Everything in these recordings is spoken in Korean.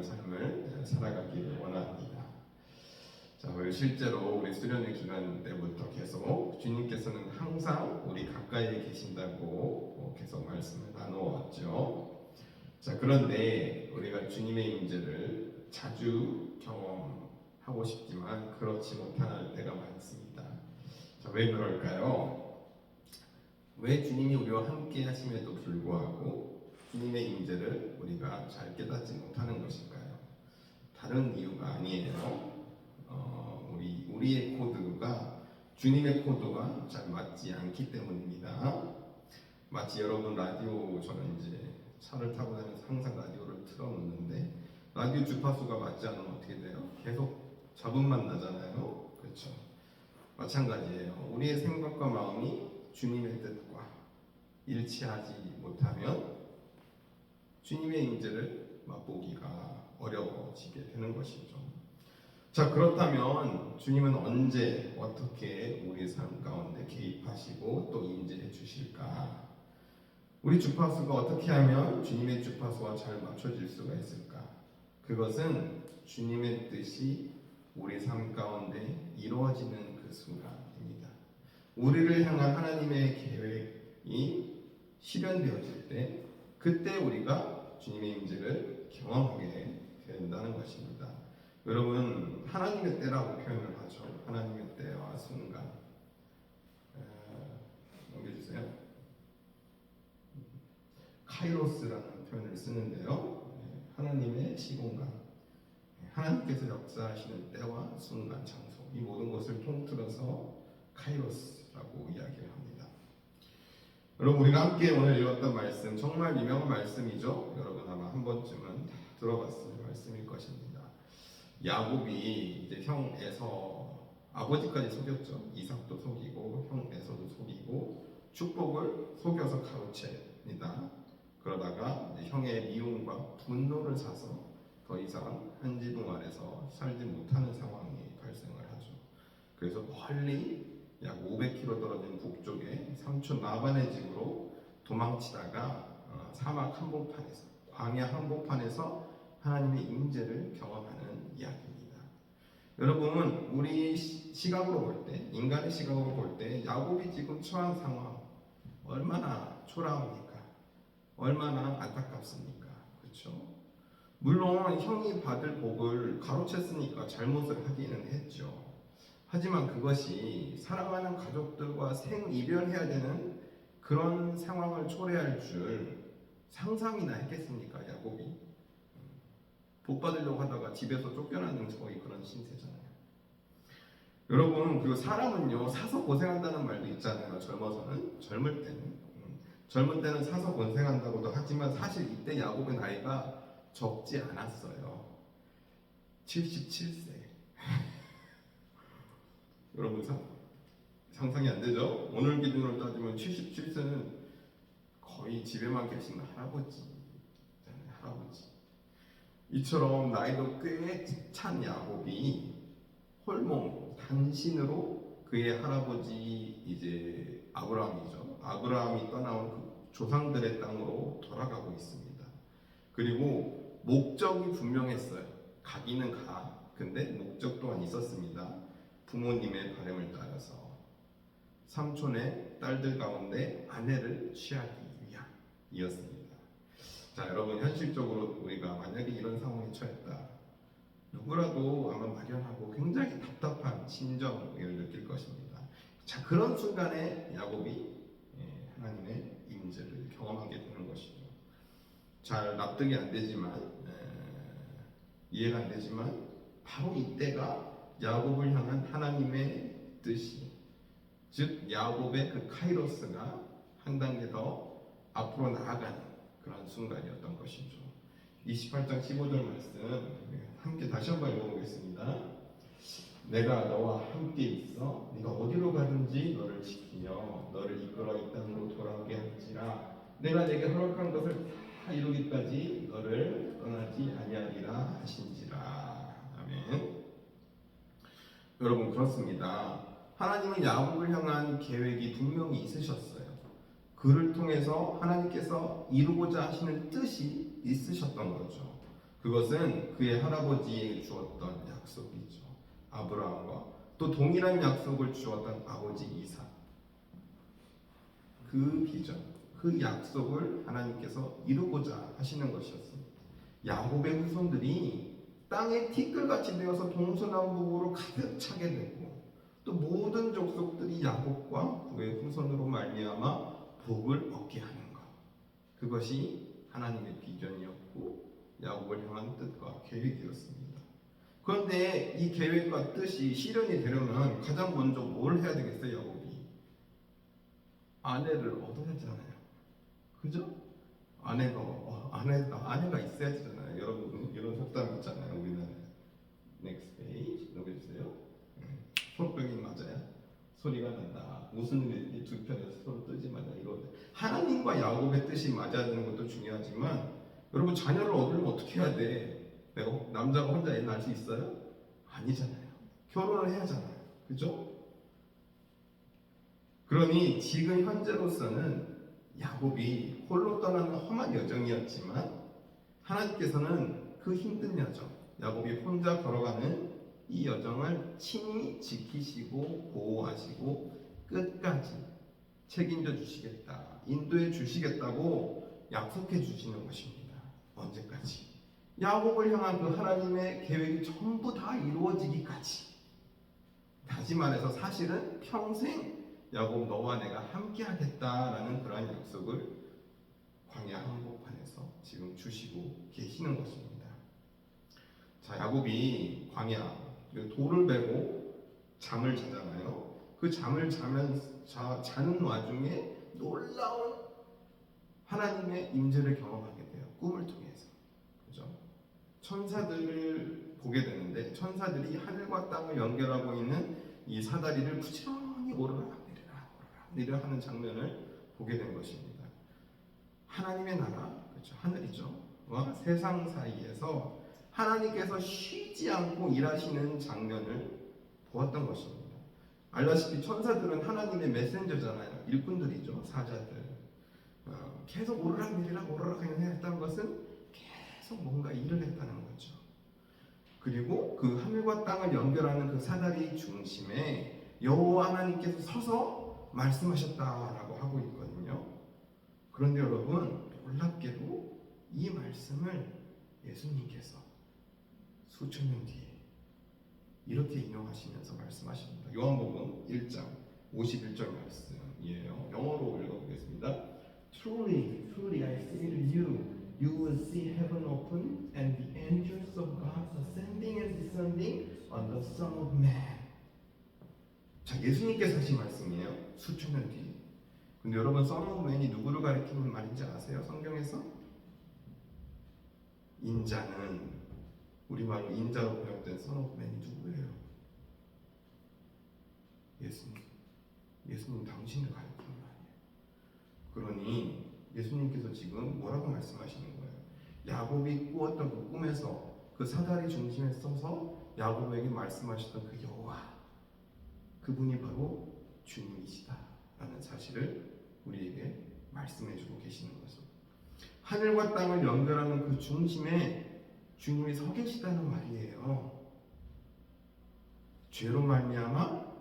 삶을 살아가기를 원합니다. 자, 우리 실제로 우리 수련회 기간 때부터 계속 주님께서는 항상 우리 가까이에 계신다고 계속 말씀을 나누었죠. 자, 그런데 우리가 주님의 임재를 자주 경험하고 싶지만 그렇지 못할 때가 많습니다. 자, 왜 그럴까요? 왜 주님이 우리와 함께 하심에도 불구하고 주님의 임재를 우리가 잘 깨닫지 못하는 것일까요? 다른 이유가 아니에요. 우리의 코드가 주님의 코드와 잘 맞지 않기 때문입니다. 마치 여러분 라디오, 저는 이제 차를 타고 다니면서 항상 라디오를 틀어놓는데 라디오 주파수가 맞지 않으면 어떻게 돼요? 계속 잡음만 나잖아요. 그렇죠? 마찬가지예요. 우리의 생각과 마음이 주님의 뜻과 일치하지 못하면 주님의 임재를 맛보기가 어려워지게 되는 것이죠. 자, 그렇다면 주님은 언제 어떻게 우리 삶 가운데 개입하시고 또 임재해 주실까? 우리 주파수가 어떻게 하면 주님의 주파수와 잘 맞춰질 수가 있을까? 그것은 주님의 뜻이 우리 삶 가운데 이루어지는 그 순간입니다. 우리를 향한 하나님의 계획이 실현되어질 때 그때 우리가 주님의 임재를 경험하게 된다는 것입니다. 여러분, 하나님의 때라고 표현을 하죠. 하나님의 때와 순간. 넘겨주세요. 카이로스라는 표현을 쓰는데요. 하나님의 시공간. 하나님께서 역사하시는 때와 순간, 장소. 이 모든 것을 통틀어서 카이로스라고 이야기를 합니다. 여러분, 우리가 함께 오늘 읽었던 말씀, 정말 유명한 말씀이죠. 여러분 아마 한 번쯤은 들어봤을 말씀일 것입니다. 야곱이 이제 형 에서 아버지까지 속였죠. 이삭도 속이고 형 에서도 속이고 축복을 속여서 가로챕니다. 그러다가 형의 미움과 분노를 사서 더 이상 한 지붕 아래서 살지 못하는 상황이 발생을 하죠. 그래서 멀리 약 500km 떨어진 북쪽의 삼촌 라반의 집으로 도망치다가 사막 한복판에서, 광야 한복판에서 하나님의 임재를 경험하는 이야기입니다. 여러분, 우리 시각으로 볼 때, 인간의 시각으로 볼 때 야곱이 지금 처한 상황 얼마나 초라합니까? 얼마나 안타깝습니까? 그렇죠? 물론 형이 받을 복을 가로챘으니까 잘못을 하기는 했죠. 하지만 그것이 사랑하는 가족들과 생이별해야 되는 그런 상황을 초래할 줄 상상이나 했겠습니까? 야곱이 복 받으려고 하다가 집에서 쫓겨나는 거의 그런 신세잖아요. 여러분, 그리고 사람은요 사서 고생한다는 말도 있잖아요. 젊어서는, 젊은 때는 사서 고생한다고도 하지만 사실 이때 야곱의 나이가 적지 않았어요. 77세. 여러분 상상이 안 되죠? 오늘 기준으로 따지면 77세는 거의 집에만 계신 할아버지잖아요. 할아버지. 이처럼 나이도 꽤 찬 야곱이 홀몸 단신으로 그의 할아버지 이제 아브라함이죠. 아브라함이 떠나온 그 조상들의 땅으로 돌아가고 있습니다. 그리고 목적이 분명했어요. 가기는 가. 근데 목적 또한 있었습니다. 부모님의 바람을 따라서 삼촌의 딸들 가운데 아내를 취하기 위함이었습니다. 자, 여러분, 현실적으로 우리가 만약에 이런 상황에 처했다, 누구라도 아마 막연하고 굉장히 답답한 심정을 느낄 것입니다. 자, 그런 순간에 야곱이 하나님의 임재를 경험하게 되는 것이죠. 잘 납득이 안 되지만, 이해가 안 되지만 바로 이때가 야곱을 향한 하나님의 뜻이, 즉 야곱의 그 카이로스가 한 단계 더 앞으로 나아가는 그런 순간이었던 것이죠. 28장 15절 말씀 함께 다시 한번 읽어보겠습니다. 내가 너와 함께 있어 네가 어디로 가든지 너를 지키며 너를 이끌어 이 땅으로 돌아오게 할지라. 내가 내게 허락한 것을 다 이루기까지 너를 떠나지 아니하리라 하신지라. 아멘. 여러분, 그렇습니다. 하나님은 야곱을 향한 계획이 분명히 있으셨어요. 그를 통해서 하나님께서 이루고자 하시는 뜻이 있으셨던 거죠. 그것은 그의 할아버지에게 주었던 약속이죠. 아브라함과 또 동일한 약속을 주었던 아버지 이삭. 그 비전, 그 약속을 하나님께서 이루고자 하시는 것이었습니다. 야곱의 후손들이 땅에 티끌같이 되어서 동서남북으로 가득 차게 되고 또 모든 족속들이 야곱과 그의 후손으로 말미암아 복을 얻게 하는 것. 그것이 하나님의 비전이었고 야곱을 향한 뜻과 계획이었습니다. 그런데 이 계획과 뜻이 실현이 되려면 가장 먼저 뭘 해야 되겠어요? 야곱이 아내를 얻어야 하잖아요. 그죠? 아내가 있어야 되잖아요. 여러분 이런 속담 있잖아요. 우리나라에. Next page 넘겨주세요. 손뼉이 맞아요. 소리가 난다. 웃는 이두 편에서 서로 뜨지 마자. 이거 하나님과 야곱의 뜻이 맞아야 되는 것도 중요하지만 여러분 자녀를 얻으려면 어떻게 해야 돼? 내가 남자가 혼자 애 낳을 수 있어요? 아니잖아요. 결혼을 해야 하잖아요. 그죠? 그러니 지금 현재로서는 야곱이 홀로 떠나는 험한 여정이었지만 하나님께서는 그 힘든 여정, 야곱이 혼자 걸어가는 이 여정을 친히 지키시고 보호하시고 끝까지 책임져 주시겠다, 인도해 주시겠다고 약속해 주시는 것입니다. 언제까지? 야곱을 향한 그 하나님의 계획이 전부 다 이루어지기까지. 다시 말해서 사실은 평생 야곱 너와 내가 함께 하겠다라는 그러한 약속을 광야 한복판에서 지금 주시고 계시는 것입니다. 자, 야곱이 광야 돌을 베고 잠을 자잖아요. 그 잠을 자는 와중에 놀라운 하나님의 임재를 경험하게 돼요. 꿈을 통해서. 그죠? 천사들을 보게 되는데 천사들이 하늘과 땅을 연결하고 있는 이 사다리를 부지런히 오르락 하는 장면을 보게 된 것입니다. 하나님의 나라, 그렇죠? 하늘이죠. 와 세상 사이에서 하나님께서 쉬지 않고 일하시는 장면을 보았던 것입니다. 알다시피 천사들은 하나님의 메신저잖아요. 일꾼들이죠. 사자들. 계속 오르락내리락 했다는 것은 계속 뭔가 일을 했다는 거죠. 그리고 그 하늘과 땅을 연결하는 그 사다리 중심에 여호와 하나님께서 서서 말씀하셨다라고 하고 있거든요. 그런데 여러분 놀랍게도 이 말씀을 예수님께서 수천 년 뒤에 이렇게 인용하시면서 말씀하십니다. 요한복음 1장 51절 말씀이에요. 영어로 읽어보겠습니다. Truly, truly I say to you, you will see heaven open and the angels of God ascending and descending on the Son of Man. 자, 예수님께서 하신 말씀이에요. 수천 년 뒤. 근데 여러분 Son of Man이 누구를 가리키는 말인지 아세요? 성경에서? 인자는 우리말로 인자로 번역된 Son of Man이 누구예요? 예수님 당신을 가리키는 말이에요. 그러니 예수님께서 지금 뭐라고 말씀하시는 거예요? 야곱이 꾸었던 그 꿈에서 그 사다리 중심에 서서 야곱에게 말씀하셨던 그 여호와, 그분이 바로 주님이시다라는 사실을 우리에게 말씀해주고 계시는 것입니다. 하늘과 땅을 연결하는 그 중심에 주님이 서 계시다는 말이에요. 죄로 말미암아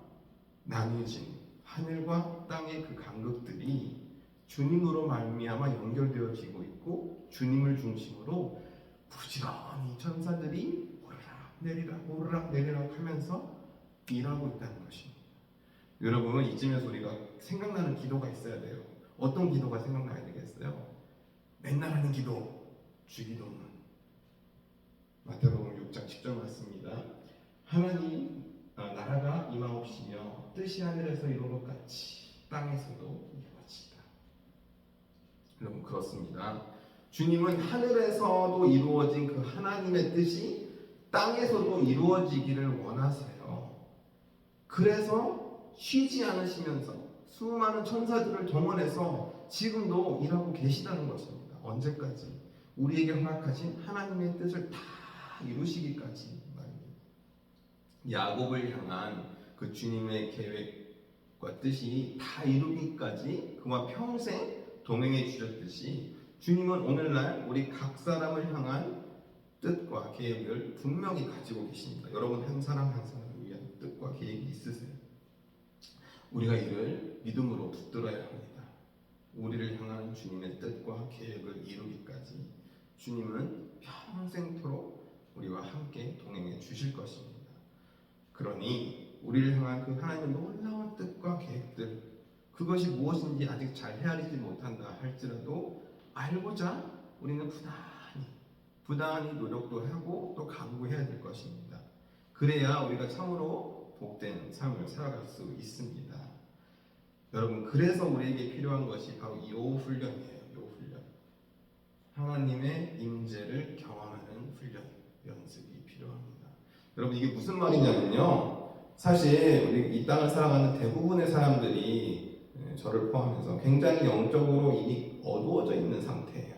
나뉘어진 하늘과 땅의 그 간극들이 주님으로 말미암아 연결되어지고 있고 주님을 중심으로 부지런히 천사들이 오르락 내리락 하면서 일하고 있다는 것입니다. 여러분 이쯤에서 우리가 생각나는 기도가 있어야 돼요. 어떤 기도가 생각나야 되겠어요? 맨날 하는 기도, 주기도문. 마태복음 6장 10절 말씀입니다. 하나님 나라가 임하옵시며 뜻이 하늘에서 이룬 것 같이 땅에서도 이루어지다. 여러분 그렇습니다. 주님은 하늘에서도 이루어진 그 하나님의 뜻이 땅에서도 이루어지기를 원하세요. 그래서 쉬지 않으시면서 수많은 천사들을 동원해서 지금도 일하고 계시다는 것입니다. 언제까지? 우리에게 허락하신 하나님의 뜻을 다 이루시기까지 말입니다. 야곱을 향한 그 주님의 계획과 뜻이 다 이루기까지 그와 평생 동행해 주셨듯이 주님은 오늘날 우리 각 사람을 향한 뜻과 계획을 분명히 가지고 계십니다. 여러분 한 사람 한 사람을 위한 뜻과 계획이 있으세요. 우리가 이를 믿음으로 붙들어야 합니다. 우리를 향한 주님의 뜻과 계획을 이루기까지 주님은 평생토록 우리와 함께 동행해 주실 것입니다. 그러니 우리를 향한 그 하나님의 놀라운 뜻과 계획들, 그것이 무엇인지 아직 잘 헤아리지 못한다 할지라도 알고자 우리는 부단히 노력도 하고 또 강구해야 될 것입니다. 그래야 우리가 참으로 복된 삶을 살아갈 수 있습니다. 여러분, 그래서 우리에게 필요한 것이 바로 이 훈련이에요. 요 훈련. 하나님의 임재를 경험하는 훈련, 연습이 필요합니다. 여러분, 이게 무슨 말이냐면요, 사실 우리 이 땅을 살아가는 대부분의 사람들이, 저를 포함해서 굉장히 영적으로 이미 어두워져 있는 상태예요.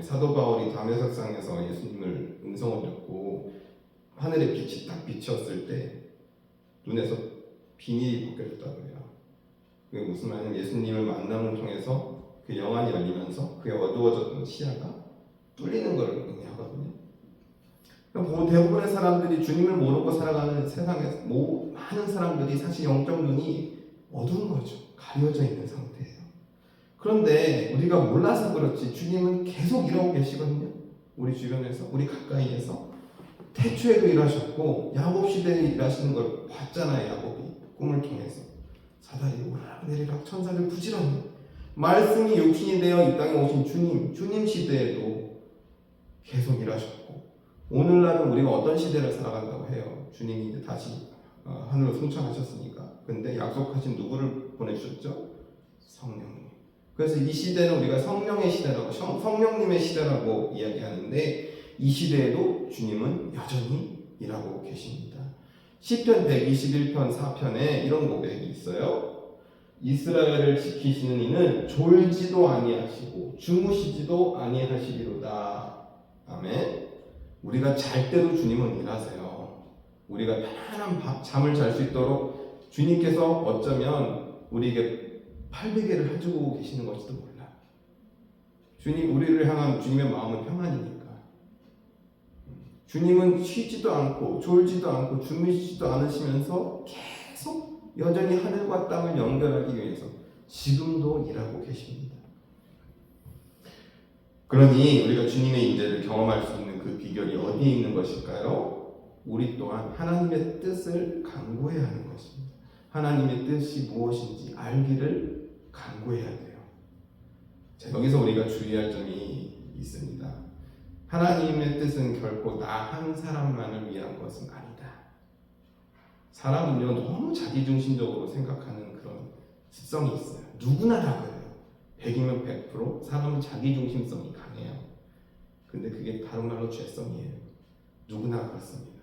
사도 바울이 다메섹상에서 예수님을 음성을 듣고 하늘의 빛이 딱 비쳤을 때 눈에서 비닐이 벗겨졌다고요. 그게 무슨 말이냐면 예수님을 만남을 통해서 그 영안이 열리면서 그의 어두워졌던 시야가 뚫리는 걸 의미하거든요. 대부분의 사람들이 주님을 모르고 살아가는 세상에 많은 사람들이 사실 영적 눈이 어두운 거죠. 가려져 있는 상태예요. 그런데 우리가 몰라서 그렇지 주님은 계속 일하고 계시거든요. 우리 주변에서, 우리 가까이에서. 태초에도 일하셨고 야곱 시대에 일하시는 걸 봤잖아요. 야곱이 꿈을 통해서 사다리 오르락내리락 천사들 부지런히 말씀이 육신이 되어 이 땅에 오신 주님 시대에도 계속 일하셨고, 오늘날은 우리가 어떤 시대를 살아간다고 해요. 주님이 이제 다시 하늘로 승천하셨으니까. 근데 약속하신 누구를 보내주셨죠? 성령님. 그래서 이 시대는 우리가 성령의 시대라고, 성령님의 시대라고 이야기하는데, 이 시대에도 주님은 여전히 일하고 계십니다. 시편 121편 4편에 이런 고백이 있어요. 이스라엘을 지키시는 이는 졸지도 아니하시고 주무시지도 아니하시리로다. 아멘. 우리가 잘 때도 주님은 일하세요. 우리가 편안한 잠을 잘 수 있도록 주님께서 어쩌면 우리에게 800개를 해주고 계시는 것지도 몰라. 주님, 우리를 향한 주님의 마음은 평안이니까. 주님은 쉬지도 않고 졸지도 않고 주무시지도 않으시면서 계속 여전히 하늘과 땅을 연결하기 위해서 지금도 일하고 계십니다. 그러니 우리가 주님의 임재를 경험할 수 있는 그 비결이 어디에 있는 것일까요? 우리 또한 하나님의 뜻을 간구해야 하는 것입니다. 하나님의 뜻이 무엇인지 알기를 간구해야 돼요. 자, 여기서 우리가 주의할 점이 있습니다. 하나님의 뜻은 결코 나 한 사람만을 위한 것은 아니다. 사람은요, 너무 자기중심적으로 생각하는 그런 습성이 있어요. 누구나 다 그래요. 100이면 100% 사람은 자기중심성이 강해요. 근데 그게 다른 말로 죄성이에요. 누구나 그렇습니다.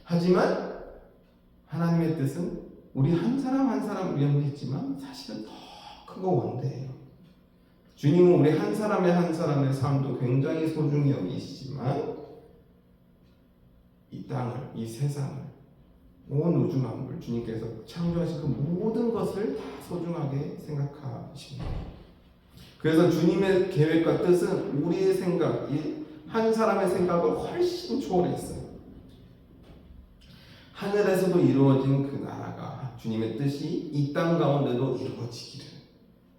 하지만 하나님의 뜻은 우리 한 사람 한 사람 위한 있지만 사실은 더 크고 원대해요. 주님은 우리 한 사람의 삶도 굉장히 소중히 여기시지만 이 땅을, 이 세상을, 온 우주 만물, 주님께서 창조하신 그 모든 것을 다 소중하게 생각하십니다. 그래서 주님의 계획과 뜻은 우리의 생각, 한 사람의 생각을 훨씬 초월했어요. 하늘에서도 이루어진 그 나라가, 주님의 뜻이 이 땅 가운데도 이루어지기를,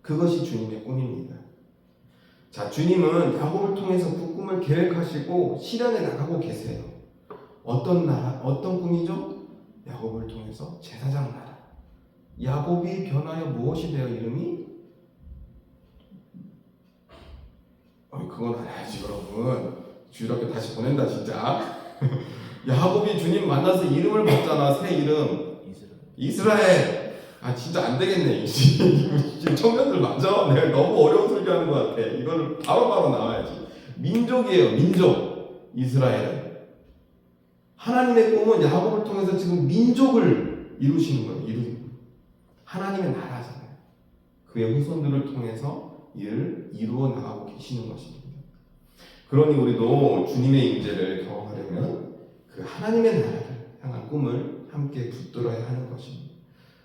그것이 주님의 꿈입니다. 자, 주님은 야곱을 통해서 그 꿈을 계획하시고 실현해 나가고 계세요. 어떤 나라, 어떤 꿈이죠? 야곱을 통해서 제사장 나라. 야곱이 변하여 무엇이 되어 이름이? 그건 알아야지 여러분. 주일학교 다시 보낸다 진짜. 야곱이 주님 만나서 이름을 받잖아. 새 이름 이스라엘. 아 진짜 안 되겠네. 지금 청년들 맞아? 내가 너무 어려운 소리 하는 것 같아. 이거를 바로바로 나와야지. 민족이에요. 민족. 이스라엘. 하나님의 꿈은 야곱을 통해서 지금 민족을 이루시는 거예요. 하나님의 나라잖아요. 그의 후손들을 통해서 이를 이루어 나가고 계시는 것입니다. 그러니 우리도 주님의 임재를 경험하려면 그 하나님의 나라를 향한 꿈을 함께 붙들어야 하는 것입니다.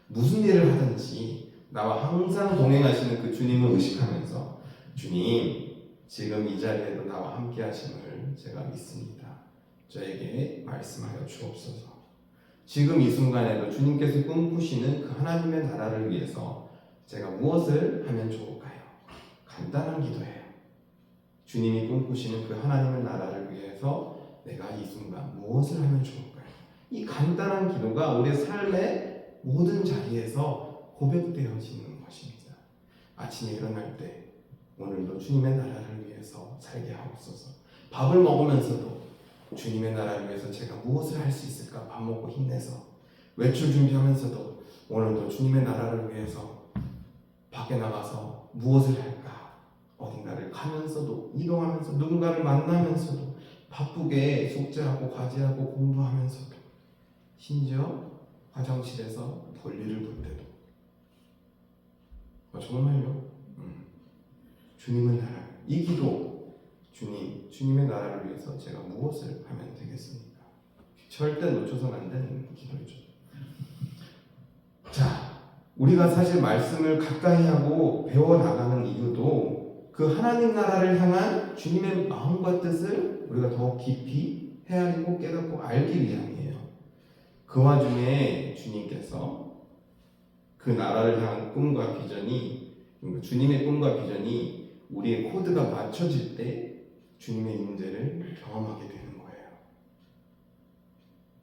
무슨 일을 하든지 나와 항상 동행하시는 그 주님을 의식하면서 주님, 지금 이 자리에도 나와 함께 하심을 제가 믿습니다. 저에게 말씀하여 주옵소서. 지금 이 순간에도 주님께서 꿈꾸시는 그 하나님의 나라를 위해서 제가 무엇을 하면 좋을까요? 간단한 기도예요. 주님이 꿈꾸시는 그 하나님의 나라를 위해서 내가 이 순간 무엇을 하면 좋을까요? 이 간단한 기도가 우리의 삶의 모든 자리에서 고백되어지는 것입니다. 아침에 일어날 때 오늘도 주님의 나라를 위해서 살게 하옵소서. 밥을 먹으면서도 주님의 나라를 위해서 제가 무엇을 할 수 있을까? 밥 먹고 힘내서. 외출 준비하면서도 오늘도 주님의 나라를 위해서 밖에 나가서 무엇을 할까? 어딘가를 가면서도, 이동하면서, 누군가를 만나면서도, 바쁘게 숙제하고 과제하고 공부하면서도, 심지어 화장실에서 볼일을 볼 때도. 정말요? 주님의 나라, 이 기도, 주님의 나라를 위해서 제가 무엇을 하면 되겠습니까? 절대 놓쳐서는 안 되는 기도죠. 자, 우리가 사실 말씀을 가까이 하고 배워나가는 이유도 그 하나님 나라를 향한 주님의 마음과 뜻을 우리가 더 깊이 헤아리고 깨닫고 알기 위함이에요. 그 와중에 주님께서 그 나라를 향한 꿈과 비전이, 주님의 꿈과 비전이 우리의 코드가 맞춰질 때 주님의 임재를 경험하게 되는 거예요.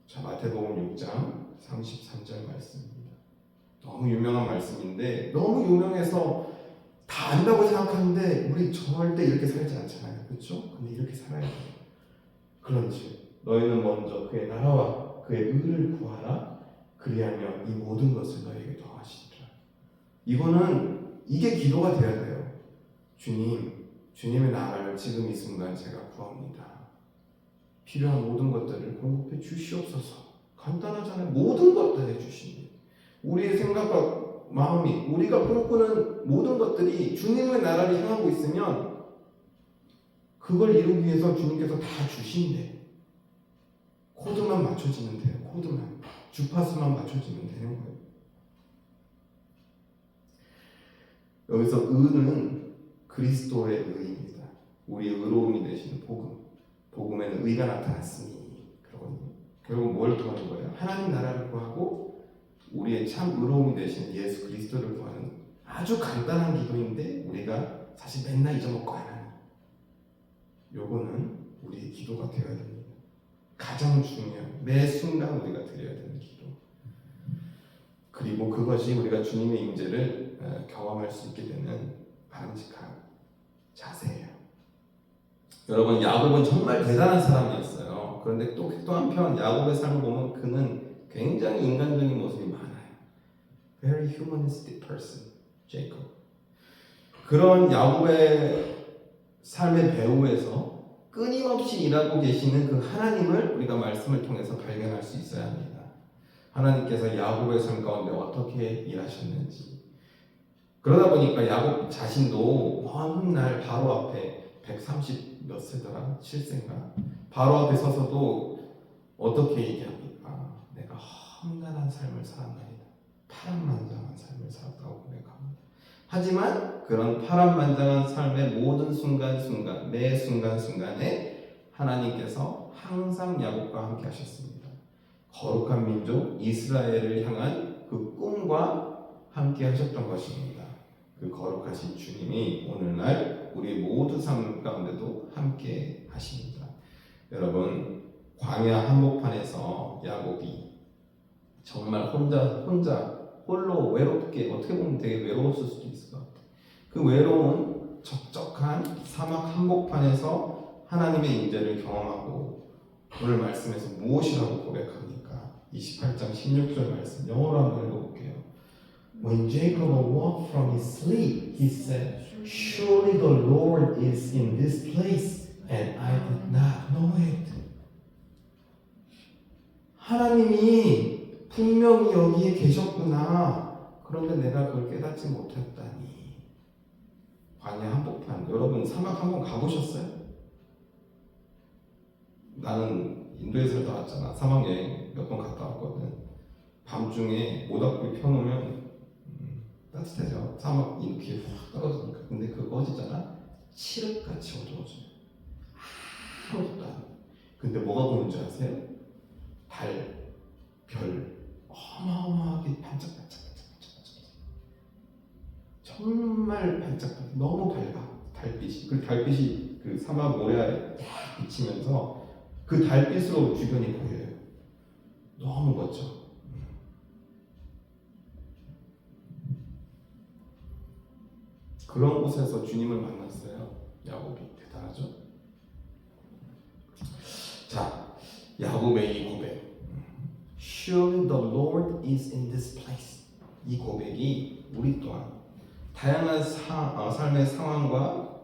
자, 마태복음 6장 33절 말씀입니다. 너무 유명한 말씀인데 너무 유명해서 다 안다고 생각하는데 우리 절대 이렇게 살지 않잖아요. 그렇죠? 근데 이렇게 살아야 돼요. 그런지 너희는 먼저 그의 나라와 그의 의를 구하라. 그리하면 이 모든 것을 너희에게 더하시리라. 이게 기도가 되어야 돼요. 주님의 나라를 지금 이 순간 제가 구합니다. 필요한 모든 것들을 공급해 주시옵소서. 간단하잖아요. 모든 것들 해주십니다. 우리의 생각과 마음이, 우리가 꿈꾸는 모든 것들이 주님의 나라를 향하고 있으면 그걸 이루기 위해서 주님께서 다 주신대. 코드만 맞춰지면 돼요. 코드만. 주파수만 맞춰지면 되는 거예요. 여기서 의는 그리스도의 의입니다. 우리의 의로움이 되시는 복음. 복음에는 의가 나타났으니 그러거든요. 결국 뭘 구하는 거예요? 하나님 나라를 구하고 우리의 참 의로움이 되시는 예수 그리스도를 구하는 아주 간단한 기도인데 우리가 사실 맨날 잊어먹고 하는 요거는 우리의 기도가 되어야 됩니다. 가장 중요한 매 순간 우리가 드려야 되는 기도. 그리고 그것이 우리가 주님의 임재를 경험할 수 있게 되는 바람직한 자세예요. 여러분, 야곱은 정말 대단한 사람이었어요. 그런데 또 한편 야곱의 삶을 보면 그는 굉장히 인간적인 모습이 많아요. Very humanistic person, Jacob. 그런 야곱의 삶의 배후에서 끊임없이 일하고 계시는 그 하나님을 우리가 말씀을 통해서 발견할 수 있어야 합니다. 하나님께서 야곱의 삶 가운데 어떻게 일하셨는지. 그러다 보니까 야곱 자신도 먼 날 바로 앞에 130 몇 세더라? 7세인가? 바로 앞에 서서도 어떻게 얘기합니까? 내가 험난한 삶을 살았나이다. 파란만장한 삶을 살았다고 고백합니다. 하지만 그런 파란만장한 삶의 모든 순간순간, 매 순간순간에 하나님께서 항상 야곱과 함께 하셨습니다. 거룩한 민족 이스라엘을 향한 그 꿈과 함께 하셨던 것입니다. 그 거룩하신 주님이 오늘날 우리 모두 삶 가운데도 함께 하십니다. 여러분, 광야 한복판에서 야곱이 정말 홀로 외롭게, 어떻게 보면 되게 외로웠을 수도 있을 것 같아요. 그 외로운 적적한 사막 한복판에서 하나님의 임재를 경험하고 오늘 말씀에서 무엇이라고 고백합니까? 28장 16절 말씀 영어로 한번 읽어볼게요. When Jacob awoke from his sleep, he said, Surely the Lord is in this place, and I did not know it. 하나님이 분명히 여기에 계셨구나. 그런데 내가 그걸 깨닫지 못했다니. 광야 한복판, 여러분 사막 한번 가보셨어요? 나는 인도에 살다 왔잖아. 사막 여행 몇 번 갔다 왔거든. 밤중에 모닥불 펴놓으면 따뜻해져. 사막 이렇게 확 떨어지니까. 근데 그거 어디잖아? 칠흑같이 어두워져요. 아무것도 안 보여요. 근데 뭐가 보이는 줄 아세요? 달, 별 어마어마하게 반짝반짝. 정말 반짝반짝. 너무 밝아. 달빛이. 그 달빛이 그 사막 모래알에 딱 비치면서 그 달빛으로 주변이 보여요. 너무 멋져. 그런 곳에서 주님을 만났어요. 야곱이. 대단하죠? 자, 야곱의 이 고백. Surely the Lord is in this place. 이 고백이 우리 또한 다양한 삶의 상황과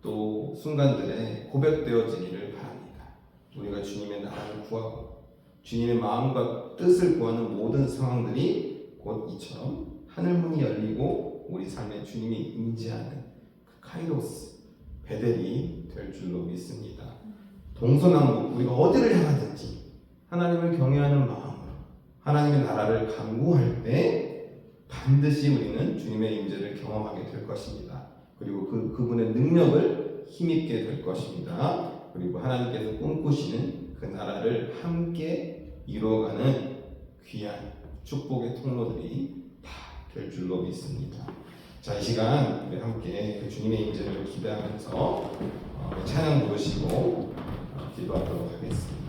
또 순간들에 고백되어지기를 바랍니다. 우리가 주님의 나라를 구하고 주님의 마음과 뜻을 구하는 모든 상황들이 곧 이처럼 하늘문이 열리고 우리 삶에 주님이 임재하는 그 카이로스 베델이 될 줄로 믿습니다. 동서남북 우리가 어디를 향하든지 하나님을 경외하는 마음으로 하나님의 나라를 간구할 때 반드시 우리는 주님의 임재를 경험하게 될 것입니다. 그리고 그분의 능력을 힘입게 될 것입니다. 그리고 하나님께서 꿈꾸시는 그 나라를 함께 이루어가는 귀한 축복의 통로들이 다 될 줄로 믿습니다. 자, 이 시간 우리 함께 그 주님의 임재를 기대하면서 찬양 부르시고 기도하도록 하겠습니다.